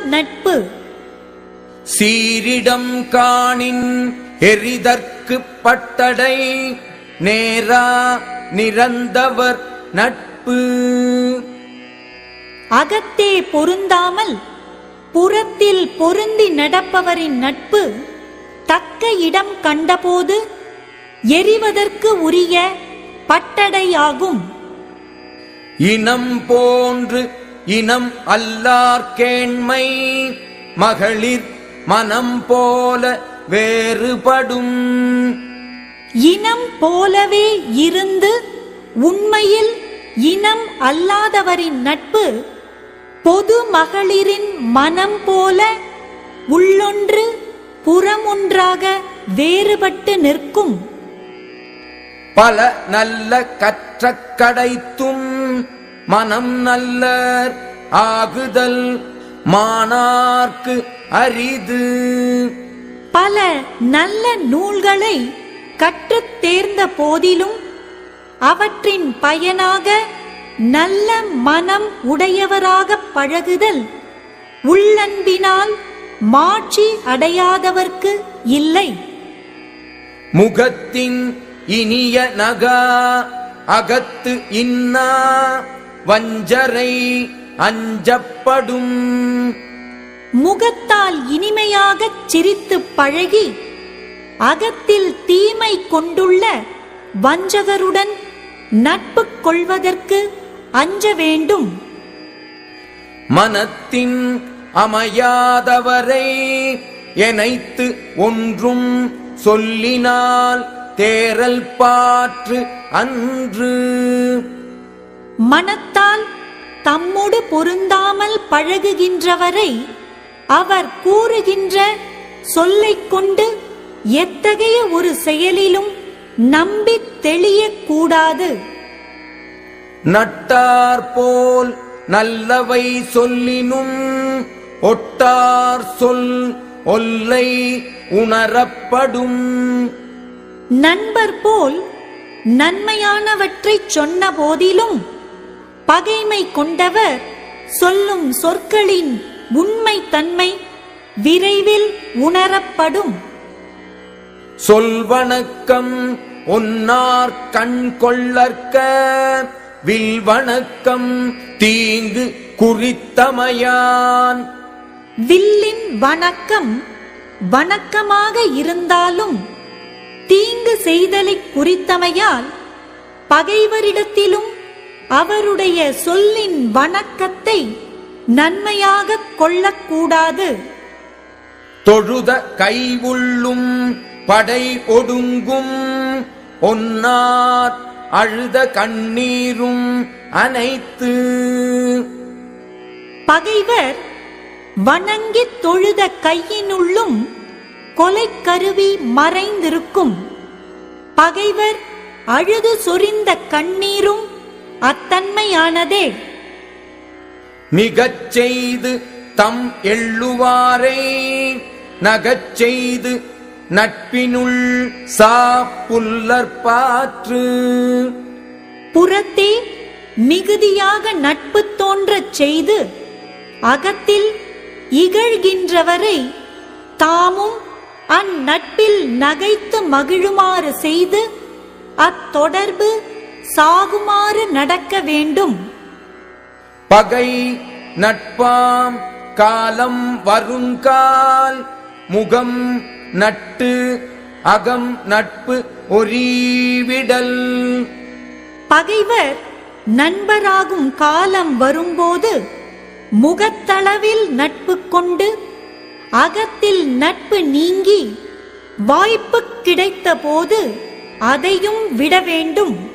நட்பு. சீரிடம் காணின் எரிதற்கு பட்டடை நேரா நிரந்தவர் நட்பு. அகத்தே பொருந்தாமல் புறத்தில் பொருந்தி நடப்பவரின் நட்பு தக்க இடம் கண்டபோது எரிவதற்கு உரிய பட்டடையாகும். இனம் போன்று இனம் அல்லார்கேண்மை மகளிர் மனம் போல வேறுபடும். இனம் போலவே இருந்து உண்மையில் இனம் அல்லாதவரின் நட்பு பொது மகளிரின் மனம் போல உள்ளொன்று புறமொன்றாக வேறுபட்டு நிற்கும். பல நல்ல கற்ற கடைத்தும் மனம் நல்லர் ஆகுதல் மாணார்க்கு அரிது. பல நல்ல நூல்களை கற்றுத் தேர்ந்த போதிலும் அவற்றின் பயனாக நல்ல மனம் உடையவராக பழகுதல் உள்ளன்பினால் மாட்சி அடையாதவர்க்கு இல்லை. முகத்தின் இனிய நகா அகத்து இன்னா வஞ்சரை அஞ்சப்படும். முகத்தால் இனிமையாகச் சிரித்துப் பழகி அகத்தில் தீமை கொண்டுள்ள வஞ்சகருடன் நட்பு கொள்வதற்கு அஞ்ச வேண்டும். மனத்தின் அமையாதவரை எனைத்து ஒன்றும் சொல்லினால் தேரல் பாற்று அன்று. மனத்தால் தம்மோடு பொருந்தாமல் பழகுகின்றவரை அவர் கூறுகின்ற சொல்லைக் கொண்டு எத்தகைய ஒரு செயலிலும் நம்பித் தெளியக்கூடாது. நட்டார் போல் நல்லவை சொல்லினும் ஒட்டார் சொல் ஒல்லை உணரப்படும். நண்பர் போல் நன்மையானவற்றைச் சொன்ன போதிலும் பகைமை கொண்டவர் சொல்லும் சொற்களின் உண்மை தன்மை விரைவில் உணரப்படும். சொல்வணக்கம் ஒன்னார் கண் கொள்ளற்க வில்வணக்கம் தீங்கு குறித்தமையான். வில்லின் வணக்கம் வணக்கமாக இருந்தாலும் தீங்கு செய்தலை குறித்தமையால் பகைவரிடத்திலும் அவருடைய சொல்லின் வணக்கத்தை நன்மையாக கொள்ளக்கூடாது. தொழுத கைவுள்ளும் படை ஒடுங்கும் ஒன்னார் அழுத கண்ணீரும் அனைத்து. பகைவர் வணங்கித் தொழுத கையினுள்ளும் கொலைக்கருவி மறைந்திருக்கும். பகைவர் அழுது சொரிந்த கண்ணீரும் அத்தன்மையானதே. மிகச் செய்து தம் எள்ளுவாரை நகச் செய்து நட்பினுள் சாப்புல்லற் பாற்று. புறத்தே மிகுதியாக நட்பு தோன்றச் செய்து அகத்தில் இகழ்கின்றவரை தாமும் அந்நட்பில் நகைத்து மகிழுமாறு செய்து அத்தொடர்பு சாகுமாறு நடக்க வேண்டும். பகை நட்பாம் காலம் வருங்கால் முகம் நட்டு அகம் நட்பு ஒரீவிடல். பகைவர் நண்பராகும் காலம் வரும்போது முகத்தளவில் நட்பு கொண்டு அகத்தில் நட்பு நீங்கி வாய்ப்பு கிடைத்த போது அதையும் விட வேண்டும்.